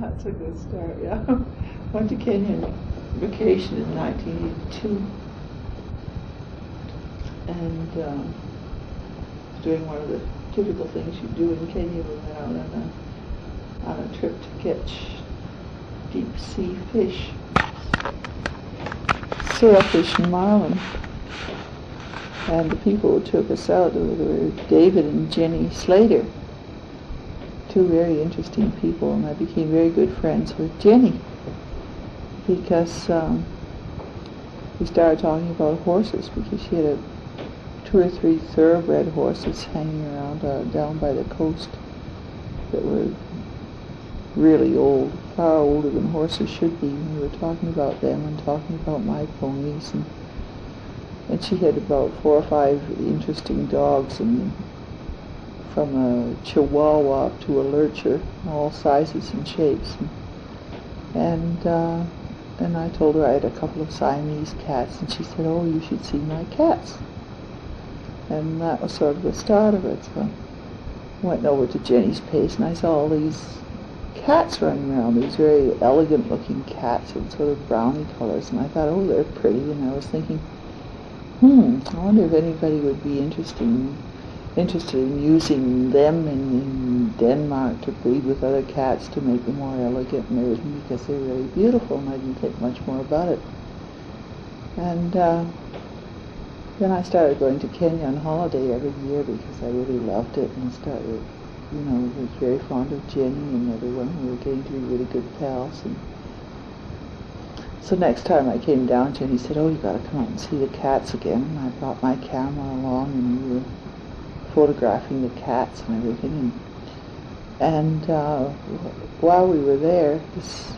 That's a good start, yeah. Went to Kenya on vacation in 1982 and doing one of the typical things you do in Kenya. We went out on a trip to catch deep sea fish, sailfish and marlin. And the people who took us out were David and Jenny Slater, two very interesting people, and I became very good friends with Jenny because we started talking about horses, because she had 2 or 3 thoroughbred horses hanging around down by the coast that were really old, far older than horses should be. We were talking about them and talking about my ponies, and she had about 4 or 5 interesting dogs, and from a Chihuahua up to a Lurcher, all sizes and shapes. And I told her I had a couple of Siamese cats, and she said, "Oh, you should see my cats." And that was sort of the start of it. So I went over to Jenny's place, and I saw all these cats running around, these very elegant looking cats in sort of brownie colors, and I thought, oh, they're pretty, and I was thinking, I wonder if anybody would be interested in using them in Denmark to breed with other cats to make them more elegant and everything, because they're really beautiful, and I didn't think much more about it. And then I started going to Kenya on holiday every year because I really loved it, and started, was very fond of Jenny and everyone. We were getting to be really good pals. And so next time I came down, Jenny said, "Oh, you got to come out and see the cats again." And I brought my camera along, and we were photographing the cats and everything. And while we were there, this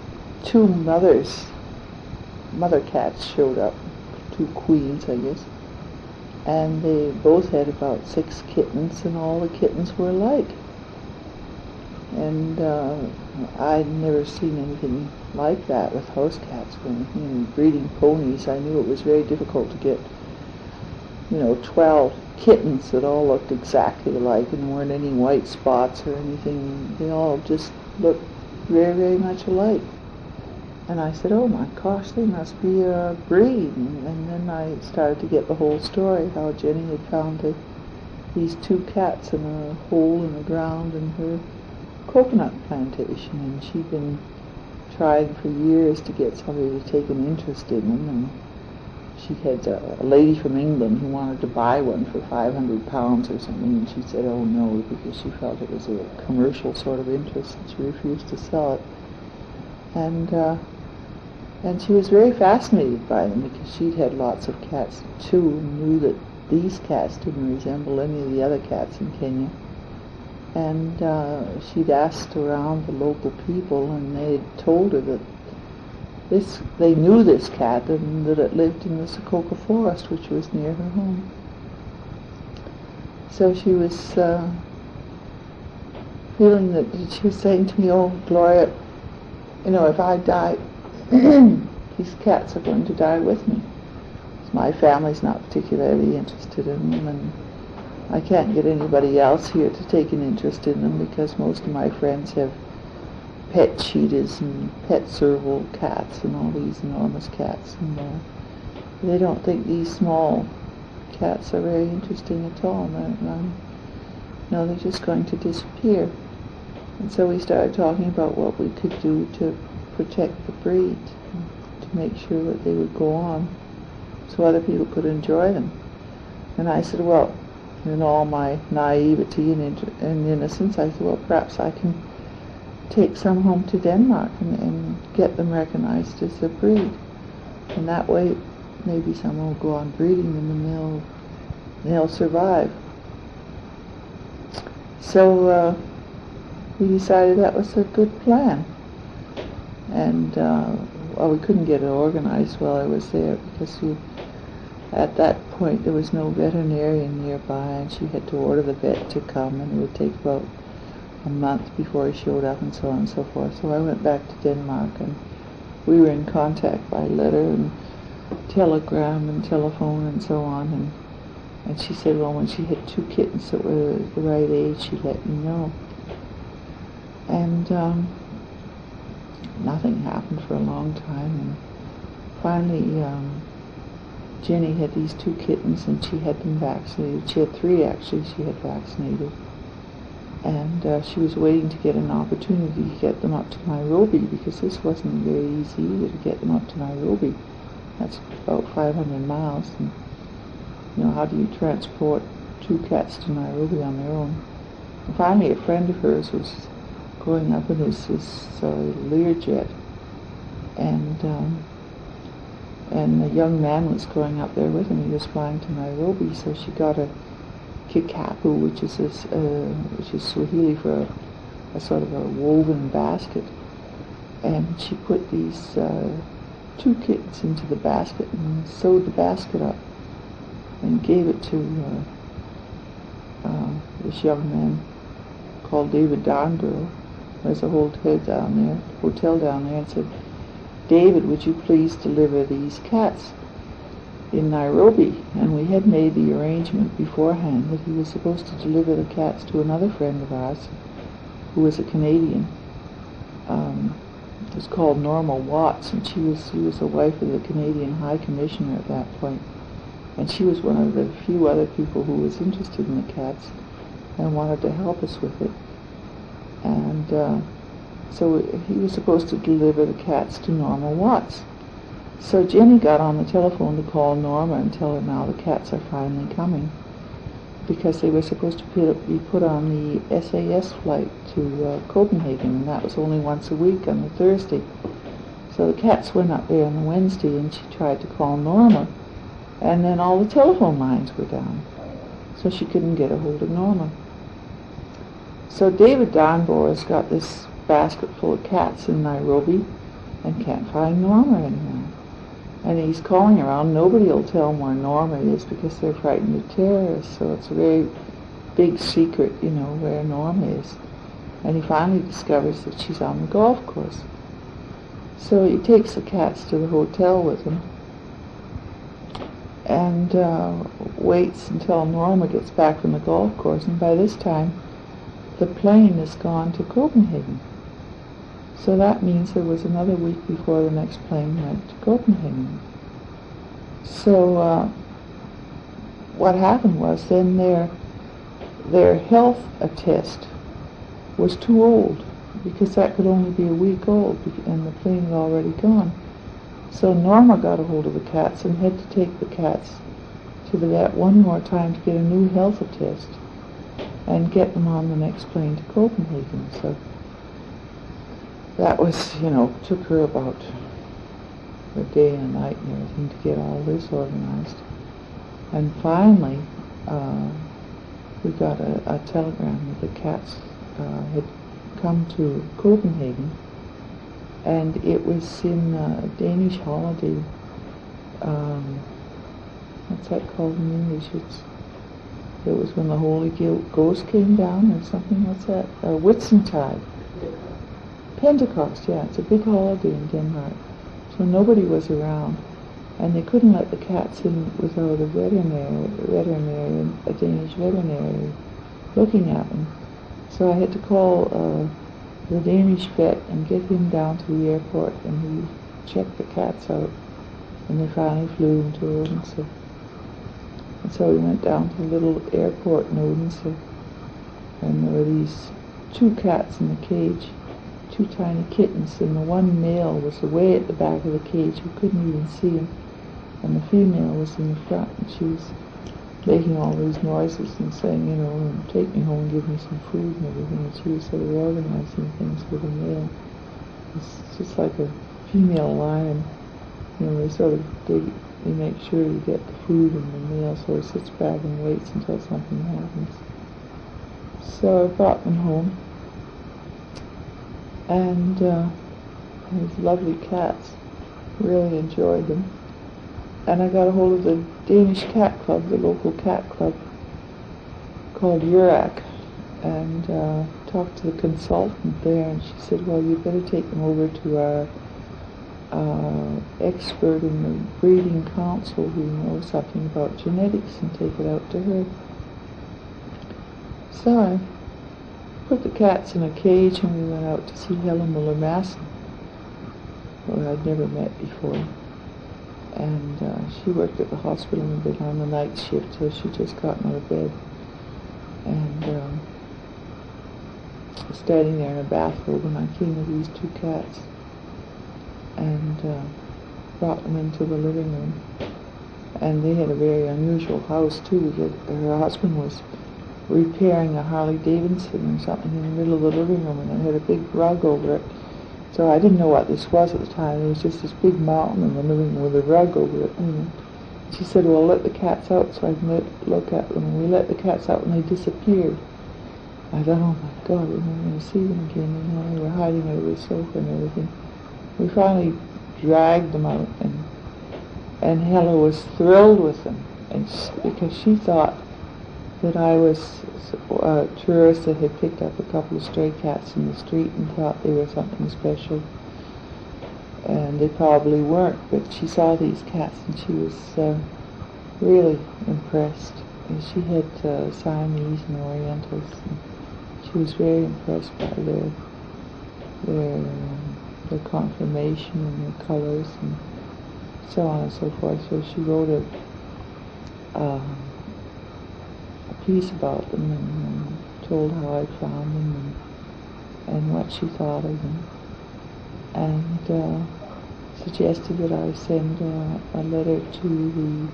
2 mother cats showed up, 2 queens, I guess. And they both had about 6 kittens, and all the kittens were alike. And I'd never seen anything like that with house cats or anything. And breeding ponies, I knew it was very difficult to get, 12 kittens that all looked exactly alike, and there weren't any white spots or anything. They all just looked very, very much alike. And I said, "Oh my gosh, they must be a breed." And then I started to get the whole story, how Jenny had found these 2 cats in a hole in the ground in her coconut plantation, and she'd been trying for years to get somebody to take an interest in them, and she had a lady from England who wanted to buy one for £500 or something, and she said, "Oh no," because she felt it was a commercial sort of interest, and she refused to sell it. And she was very fascinated by them because she'd had lots of cats too, and knew that these cats didn't resemble any of the other cats in Kenya. And she'd asked around the local people, and they told her that they knew this cat and that it lived in the Sokoke forest, which was near her home. So she was feeling that she was saying to me, "Oh, Gloria, if I die, these cats are going to die with me. My family's not particularly interested in them, and I can't get anybody else here to take an interest in them because most of my friends have pet cheetahs and pet serval cats and all these enormous cats, and they don't think these small cats are very interesting at all. They're just going to disappear." And so we started talking about what we could do to protect the breed, to make sure that they would go on so other people could enjoy them. And I said, well, in all my naivety and innocence, I said, well, perhaps I can take some home to Denmark and get them recognized as a breed. And that way, maybe someone will go on breeding them and they'll survive. So we decided that was a good plan. And we couldn't get it organized while I was there because at that point there was no veterinarian nearby, and she had to order the vet to come, and it would take about a month before he showed up, and so on and so forth. So I went back to Denmark, and we were in contact by letter and telegram and telephone and so on, and she said, well, when she had 2 kittens that were the right age, she'd let me know. And nothing happened for a long time, and finally Jenny had these 2 kittens, and she had them vaccinated. She had 3 actually she had vaccinated, and she was waiting to get an opportunity to get them up to Nairobi, because this wasn't very easy either to get them up to Nairobi. That's about 500 miles, and how do you transport 2 cats to Nairobi on their own? And finally a friend of hers was going up in this Learjet, and a young man was going up there with him. He was flying to Nairobi, so she got a kikapu, which is Swahili for a sort of a woven basket, and she put these 2 kittens into the basket and sewed the basket up and gave it to this young man called David Darnborough. There's a hotel down there, and said, "David, would you please deliver these cats in Nairobi?" And we had made the arrangement beforehand that he was supposed to deliver the cats to another friend of ours who was a Canadian. It was called Norma Watts, and she was the wife of the Canadian High Commissioner at that point. And she was one of the few other people who was interested in the cats and wanted to help us with it. And so he was supposed to deliver the cats to Norma Watts. So Jenny got on the telephone to call Norma and tell her now the cats are finally coming, because they were supposed to be put on the SAS flight to Copenhagen, and that was only once a week on the Thursday. So the cats went up there on the Wednesday, and she tried to call Norma, and then all the telephone lines were down, so she couldn't get a hold of Norma. So David Darnborough's got this basket full of cats in Nairobi and can't find Norma anymore. And he's calling around. Nobody will tell him where Norma is because they're frightened of terrorists, so it's a very big secret, where Norma is. And he finally discovers that she's on the golf course. So he takes the cats to the hotel with him and waits until Norma gets back from the golf course, and by this time the plane has gone to Copenhagen. So that means there was another week before the next plane went to Copenhagen. So what happened was then their health attest was too old, because that could only be a week old, and the plane had already gone. So Norma got a hold of the cats and had to take the cats to the vet one more time to get a new health attest and get them on the next plane to Copenhagen. So that was, took her about a day and a night and everything to get all this organized. And finally, we got a telegram that the cats had come to Copenhagen, and it was in a Danish holiday. What's that called in English? It was when the Holy Ghost came down or something. What's that? Whitsuntide. Pentecost, yeah. It's a big holiday in Denmark. So nobody was around, and they couldn't let the cats in without a veterinary, a Danish veterinary looking at them. So I had to call the Danish vet and get him down to the airport, and he checked the cats out, and they finally flew them to Odense. And so we went down to the little airport in Odense, and there were these 2 cats in the cage, 2 tiny kittens, and the one male was away at the back of the cage. We couldn't even see him, and the female was in the front, and she was making all these noises and saying, take me home and give me some food and everything, and she was sort of organizing things with the male. It's just like a female lion. They sort of, they make sure you get the food, and the male sort of sits back and waits until something happens. So I brought them home, and these lovely cats, really enjoyed them. And I got a hold of the Danish cat club, the local cat club called Urak, and talked to the consultant there, and she said, well, you better take them over to our expert in the breeding council who knows something about genetics, and take it out to her. So I put the cats in a cage, and we went out to see Helen Muller-Madsen. who I'd never met before. And she worked at the hospital and been on the night shift, so she just gotten out of bed. And standing there in a bathrobe, and I came with these two cats and brought them into the living room. And they had a very unusual house too, because her husband was repairing a Harley Davidson or something in the middle of the living room, and it had a big rug over it. So I didn't know what this was at the time. There was just this big mountain in the living room with a rug over it. And she said, well, let the cats out so I can look at them. And we let the cats out and they disappeared. I thought, oh my God, we're never going to see them again. And they were hiding under the sofa and everything. We finally dragged them out, and Hella was thrilled with them, and because she thought that I was a tourist that had picked up a couple of stray cats in the street and thought they were something special. And they probably weren't, but she saw these cats and she was really impressed. And she had Siamese and Orientals, and she was very impressed by their conformation and their colors and so on and so forth. So she wrote a piece about them and told how I found them and what she thought of them, and suggested that I send a letter to the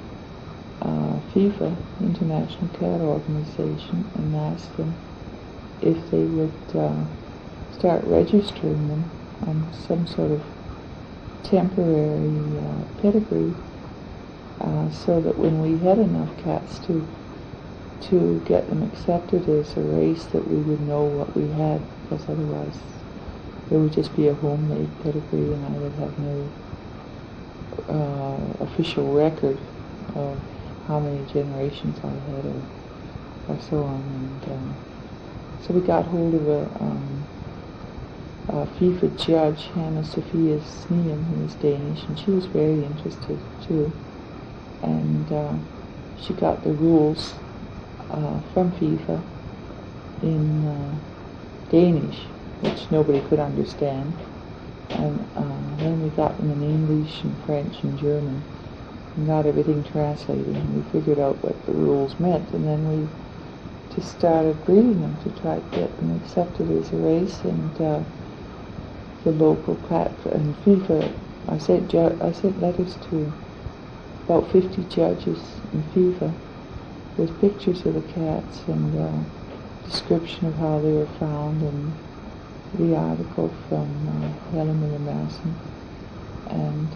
FIFA, International Cat Organization, and ask them if they would start registering them on some sort of temporary pedigree, so that when we had enough cats to get them accepted as a race, that we would know what we had, because otherwise it would just be a homemade pedigree and I would have no official record of how many generations I had or so on. And so we got hold of a FIFA judge, Hannah Sophia Sneum, who was Danish, and she was very interested too. And she got the rules from FIFA in Danish, which nobody could understand. And then we got them in English and French and German, and got everything translated, and we figured out what the rules meant, and then we just started breeding them to try to get them accepted as a race. And the local cat and FIFA, I sent letters to about 50 judges in FIFA with pictures of the cats and description of how they were found, and the article from Helen Miller-Masson, and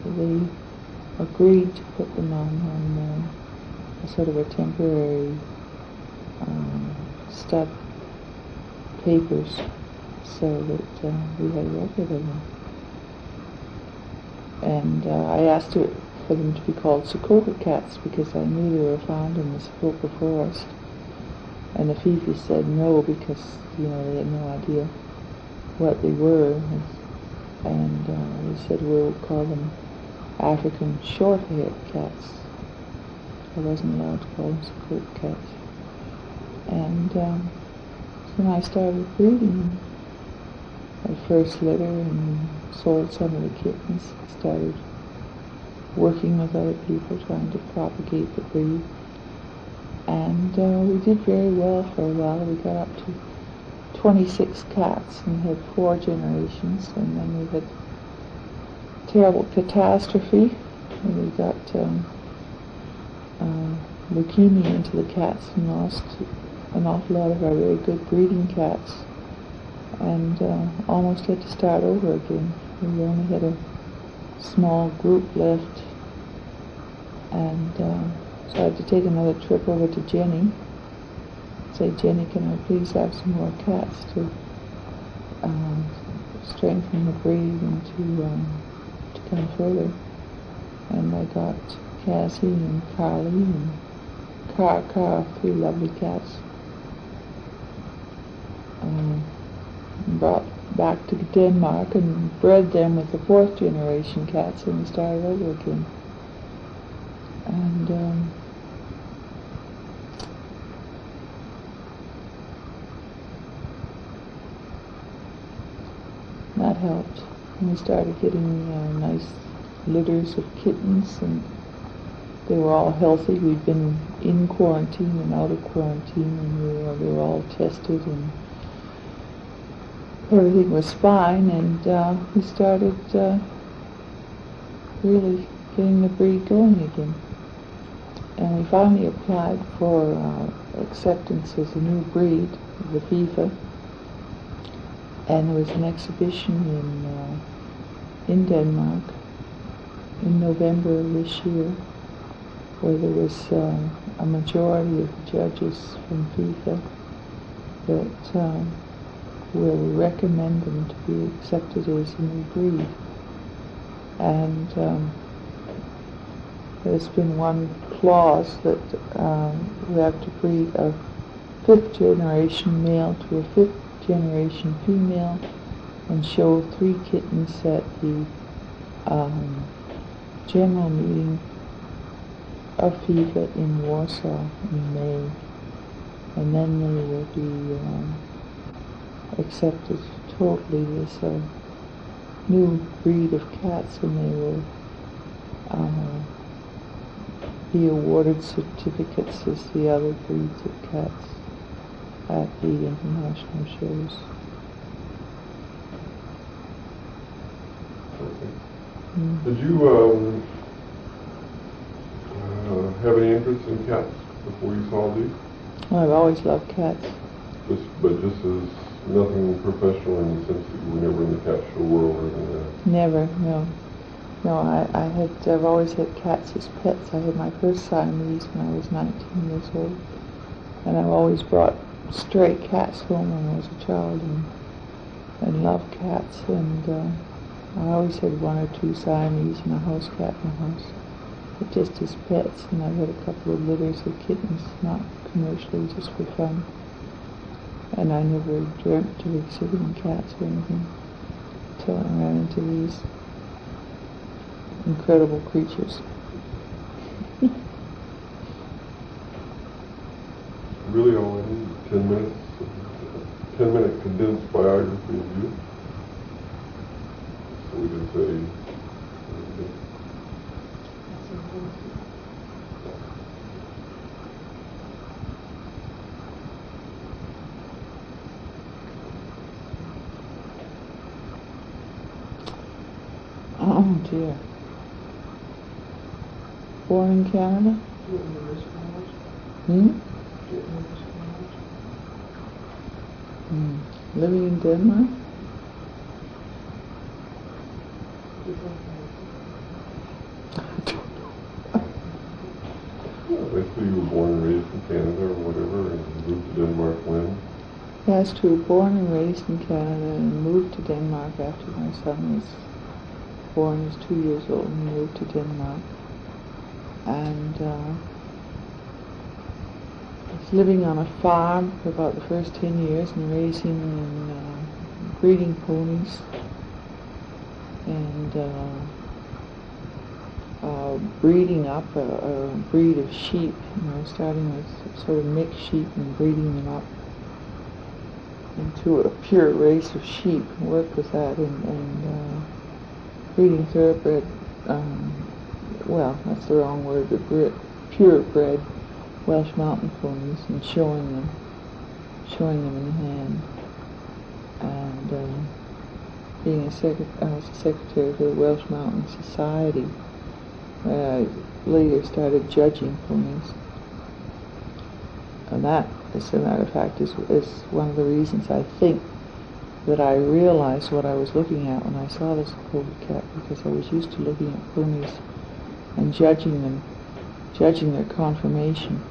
they agreed to put them on a sort of a temporary stud papers, so that we had a record of them. And I asked her for them to be called Sokoke cats because I knew they were found in the Sokoke forest. And the Fifi said no, because they had no idea what they were. And they said we'll call them African short-haired cats. I wasn't allowed to call them Sokoke cats. And then I started breeding my first litter and sold some of the kittens. Started working with other people trying to propagate the breed. And we did very well for a while. We got up to 26 cats and had 4 generations, and then we had terrible catastrophe, and we got leukemia into the cats and lost an awful lot of our very good breeding cats, and almost had to start over again. We only had a small group left, and so I had to take another trip over to Jenny, say, Jenny, can I please have some more cats to strengthen the breed and to come further. And I got Cassie and Carly and Car, 3 lovely cats. Brought back to Denmark and bred them with the 4th generation cats, and we started over again. And that helped. And we started getting nice litters of kittens, and they were all healthy. We'd been in quarantine and out of quarantine, and they were all tested, and everything was fine. And we started really getting the breed going again. And we finally applied for acceptance as a new breed, the FIFA. And there was an exhibition in Denmark in November of this year, where there was a majority of the judges from FIFA that will recommend them to be accepted as a new breed. And there's been one clause that we have to breed a fifth generation male to a fifth generation female and show 3 kittens at the general meeting of FIFA in Warsaw in May, and then they will be accepted totally as a new breed of cats, and they will be awarded certificates as the other breeds of cats at the international shows. Okay. Did you have any interest in cats before you saw these? Well, I've always loved cats. But just as nothing professional in the sense that you were never in the cat show world or anything like that? Never, no. No, I've always had cats as pets. I had my first Siamese when I was 19 years old. And I've always brought stray cats home when I was a child and loved cats. And I always had 1 or 2 Siamese and a house cat in the house, but just as pets. And I've had a couple of litters of kittens, not commercially, just for fun. And I never dreamt of exhibiting cats or anything until I ran into these incredible creatures. Really all I need is 10 minutes, 10-minute condensed biography of you. So we can say, oh dear. Born in Canada? Living in Denmark? basically you were born and raised in Canada or whatever, and moved to Denmark when? That's true. Born and raised in Canada and moved to Denmark after my son was born. He was 2 years old and we moved to Denmark. And I was living on a farm for about the first 10 years and raising and breeding ponies and breeding up a breed of sheep, starting with sort of mixed sheep and breeding them up into a pure race of sheep, and worked with that and breeding thoroughbred, well, that's the wrong word, but purebred Welsh mountain ponies, and showing them in hand. And being I was a secretary for the Welsh Mountain Society, where I later started judging ponies. And that, as a matter of fact, is one of the reasons I think that I realized what I was looking at when I saw this Sokoke cat, because I was used to looking at ponies and judging them, judging their conformation.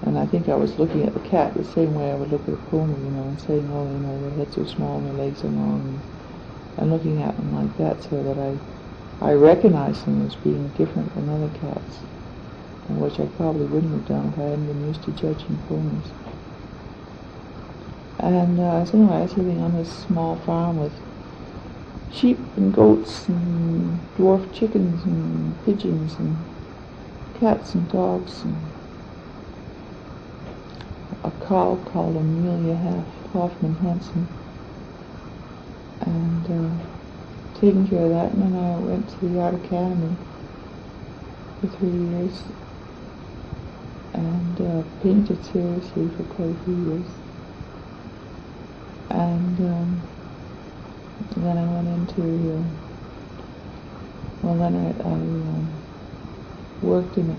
And I think I was looking at the cat the same way I would look at a pony, and saying, oh, their heads are small and their legs are long, and looking at them like that, so that I recognized them as being different than other cats, which I probably wouldn't have done if I hadn't been used to judging ponies. And so anyway, I was living on this small farm with sheep and goats and dwarf chickens and pigeons and cats and dogs and a cow called Amelia Hoffman Hansen, taking care of that, and then I went to the Art Academy for 3 years and painted seriously for quite a few years. And then I went into, then I worked in it.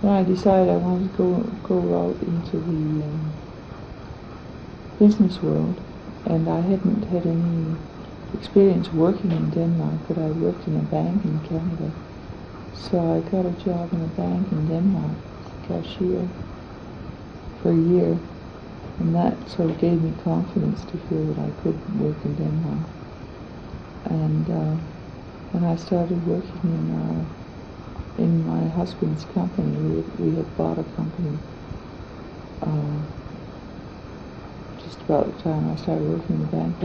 Then I decided I wanted to go out into the business world, and I hadn't had any experience working in Denmark, but I worked in a bank in Canada. So I got a job in a bank in Denmark as a cashier for a year, and that sort of gave me confidence to feel that I could work in Denmark. And I started working in my husband's company. We had bought a company just about the time I started working in the bank.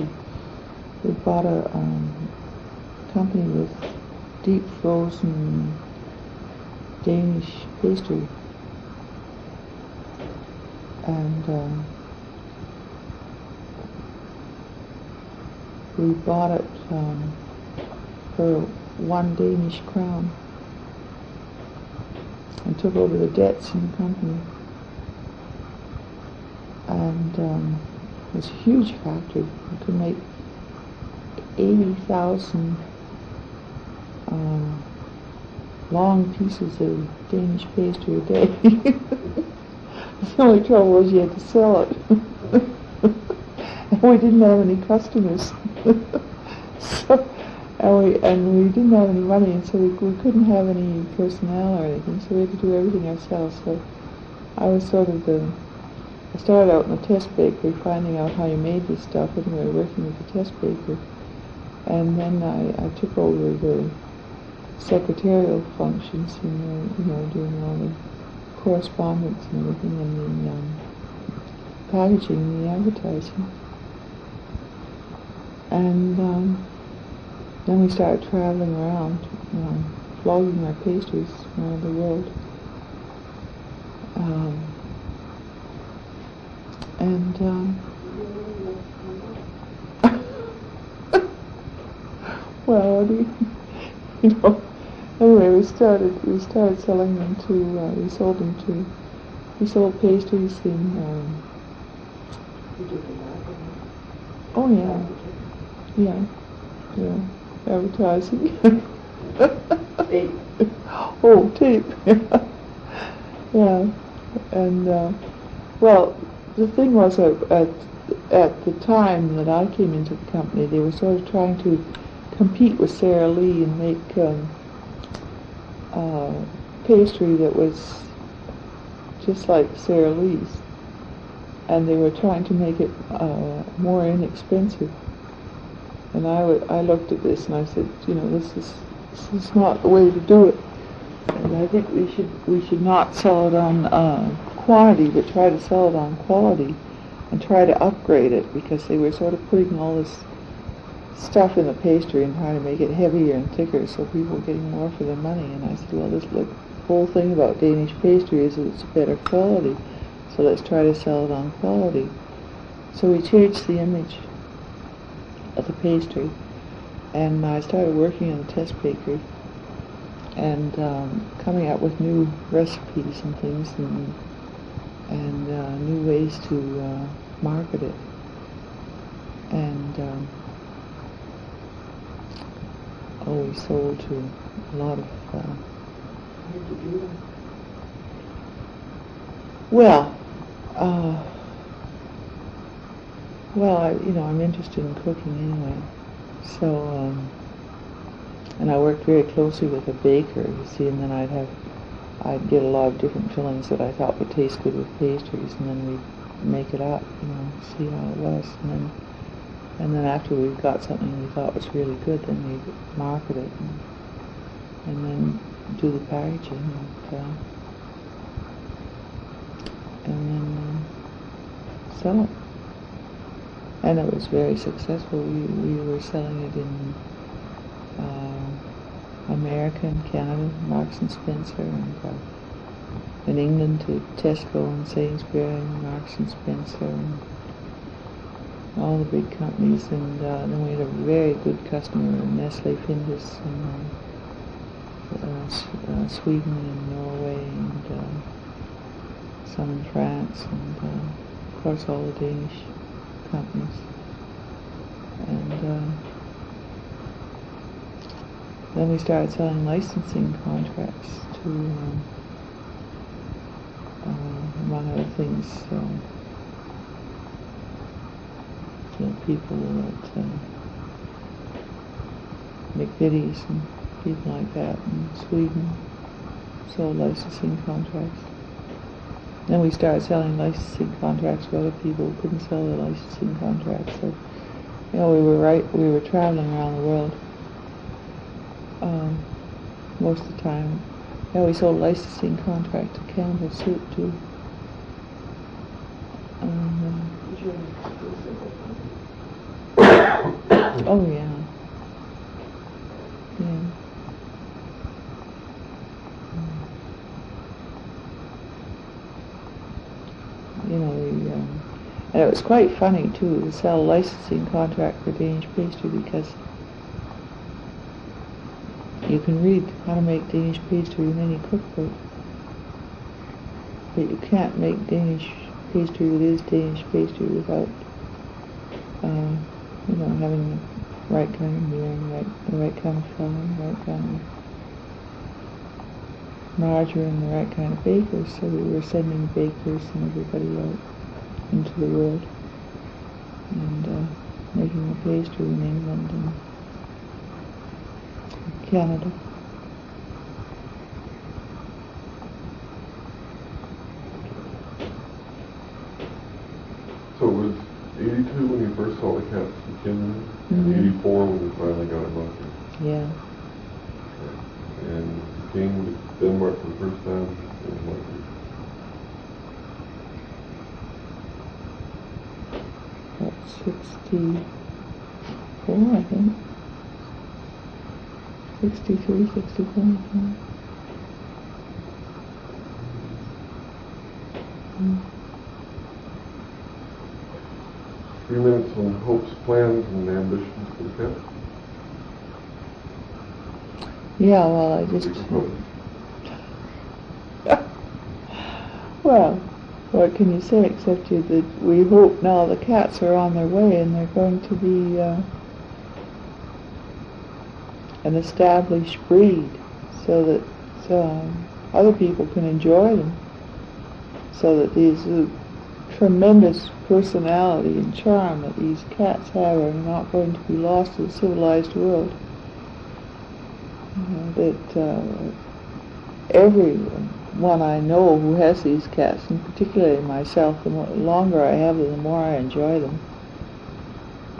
We bought a company with deep frozen Danish pastry, and we bought it for 1 Danish crown and took over the debts in the company. And it was a huge factory. We could make 80,000 long pieces of Danish pastry a day. The only trouble was you had to sell it. And we didn't have any customers. And we didn't have any money, and so we couldn't have any personnel or anything, so we had to do everything ourselves. So I was sort of I started out in the test bakery, finding out how you made this stuff, anyway, working with the test baker. And then I took over the secretarial functions and doing all the correspondence and everything, and the packaging and the advertising. And then we started traveling around, flogging our pastries around the world. Well, anyway, we started selling them to, we sold pastries in, oh yeah, advertising. Tape. Oh, tape, yeah, and, well, the thing was, at the time that I came into the company, they were sort of trying to compete with Sara Lee and make pastry that was just like Sara Lee's, and they were trying to make it more inexpensive. And I looked at this and I said, this is not the way to do it. And I think we should not sell it on quantity, but try to sell it on quality and try to upgrade it, because they were sort of putting all this stuff in the pastry and trying to make it heavier and thicker so people were getting more for their money. And I said, well, the whole thing about Danish pastry is that it's better quality, so let's try to sell it on quality. So we changed the image of the pastry, and I started working in the test bakery and coming up with new recipes and things, and new ways to market it. And we sold to a lot of I'm interested in cooking anyway. So, and I worked very closely with a baker, you see, and then I'd get a lot of different fillings that I thought would taste good with pastries, and then we'd make it up, see how it was, and then after we got something we thought was really good, then we'd market it, and then do the packaging, and then sell it. And it was very successful. We were selling it in America and Canada, Marks and Spencer, and in England to Tesco and Sainsbury and Marks and Spencer, all the big companies, and then we had a very good customer, Nestle Findus in Sweden and Norway, and some in France, and of course all the Danish companies. And then we started selling licensing contracts to, among other things, people that make videos and people like that in Sweden sold licensing contracts. Then we started selling licensing contracts for other people who couldn't sell their licensing contracts. So, we were traveling around the world most of the time. Yeah, we sold licensing contract to Campbell Soup too. Oh yeah. Yeah. And it was quite funny too to sell a licensing contract for Danish pastry, because you can read how to make Danish pastry in any cookbook, but you can't make Danish pastry that is Danish pastry without having the right kind of mealing, the right kind of flour, the right kind of margarine, the right kind of bakers. So we were sending bakers and everybody out into the world and making the pastry in England and Canada. So it was 82 when you first saw the cats in Kinman, and 84 when you finally got them up here. Yeah. And you came to Denmark for the first time in what year? About 64, I think. 63, 64. Yeah. 3 minutes on hopes, plans, and ambitions for the cat. Yeah, well, I just... Well, what can you say except that we hope now the cats are on their way and they're going to be an established breed, so that other people can enjoy them, so that these tremendous personality and charm that these cats have are not going to be lost to the civilized world. That everyone I know who has these cats, and particularly myself, the longer I have them, the more I enjoy them.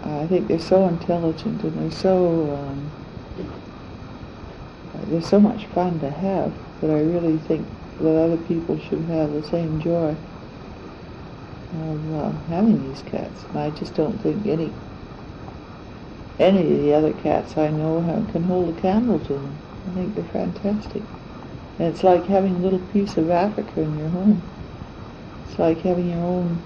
I think they're so intelligent and they're so much fun to have that I really think that other people should have the same joy of having these cats. And I just don't think any of the other cats I know can hold a candle to them. I think they're fantastic. And it's like having a little piece of Africa in your home. It's like having your own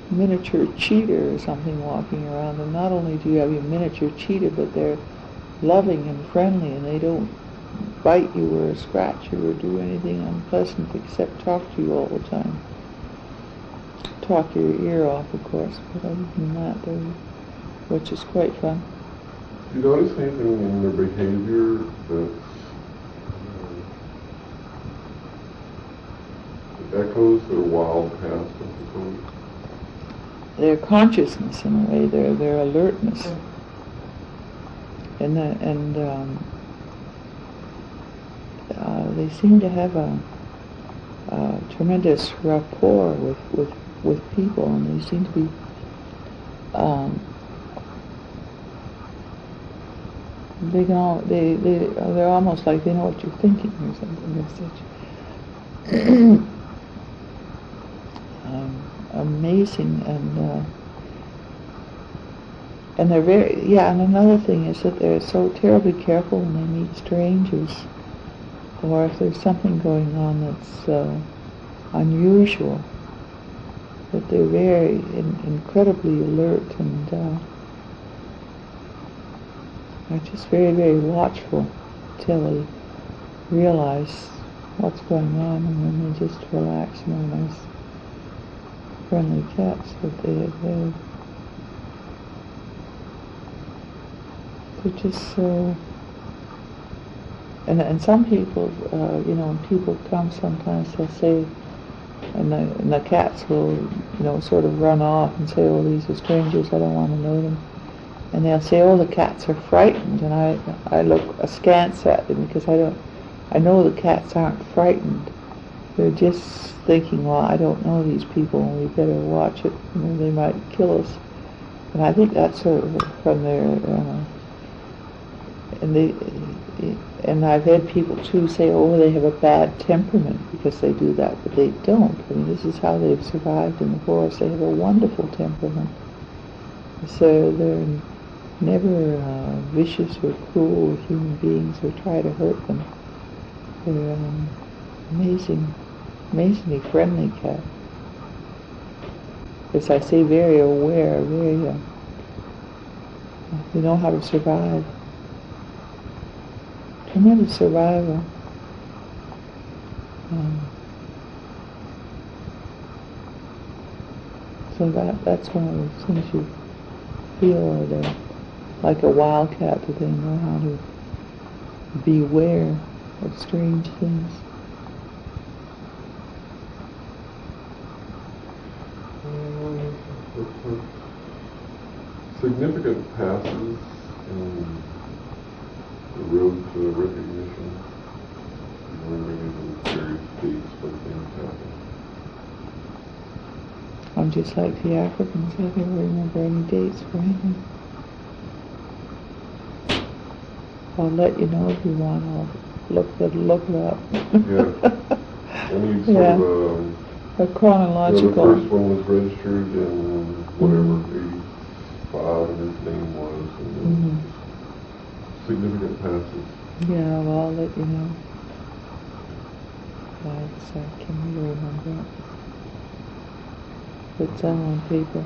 miniature cheetah or something walking around. And not only do you have your miniature cheetah, but they're loving and friendly, and they don't bite you or scratch you or do anything unpleasant except talk to you all the time. Talk your ear off, of course, but other than that, which is quite fun. Do you notice anything in their behavior that echoes their wild past, I suppose? Their consciousness, in a way, their alertness, and they seem to have a tremendous rapport with people, and they seem to be they're almost like they know what you're thinking or something as such. Amazing, and they're very, and another thing is that they're so terribly careful when they meet strangers, or if there's something going on that's unusual. But they're very incredibly alert and are just very, very watchful till they realize what's going on, and then they just relax more. Nice, friendly cats that they have. They're just so. And some people, when people come, sometimes they'll say, and the cats will, sort of run off and say, "Oh, these are strangers. I don't want to know them." And they'll say, "Oh, the cats are frightened," and I look askance at them because I know the cats aren't frightened. They're just thinking, "Well, I don't know these people, and we better watch it. They might kill us." And I think that's from their, and I've had people too say, "Oh, they have a bad temperament because they do that," but they don't. I mean, this is how they've survived in the forest. They have a wonderful temperament. So they're never vicious or cruel with human beings or try to hurt them. They're amazingly friendly cat. As I say, very aware, very, they know how to survive. Tremendous survival. So that's one of the things you feel, they're like a wildcat, that they know how to be aware of strange things. Significant passes in the road to recognition, remembering the various dates when things happen. I'm just like the Africans. I never remember any dates for anything. I'll let you know if you want. I'll look it up. Yeah. Any sort of a chronological. the first one was registered in whatever 85 his name was, and then significant passes. Yeah, well, I'll let you know. I can't really remember it. It's all on paper.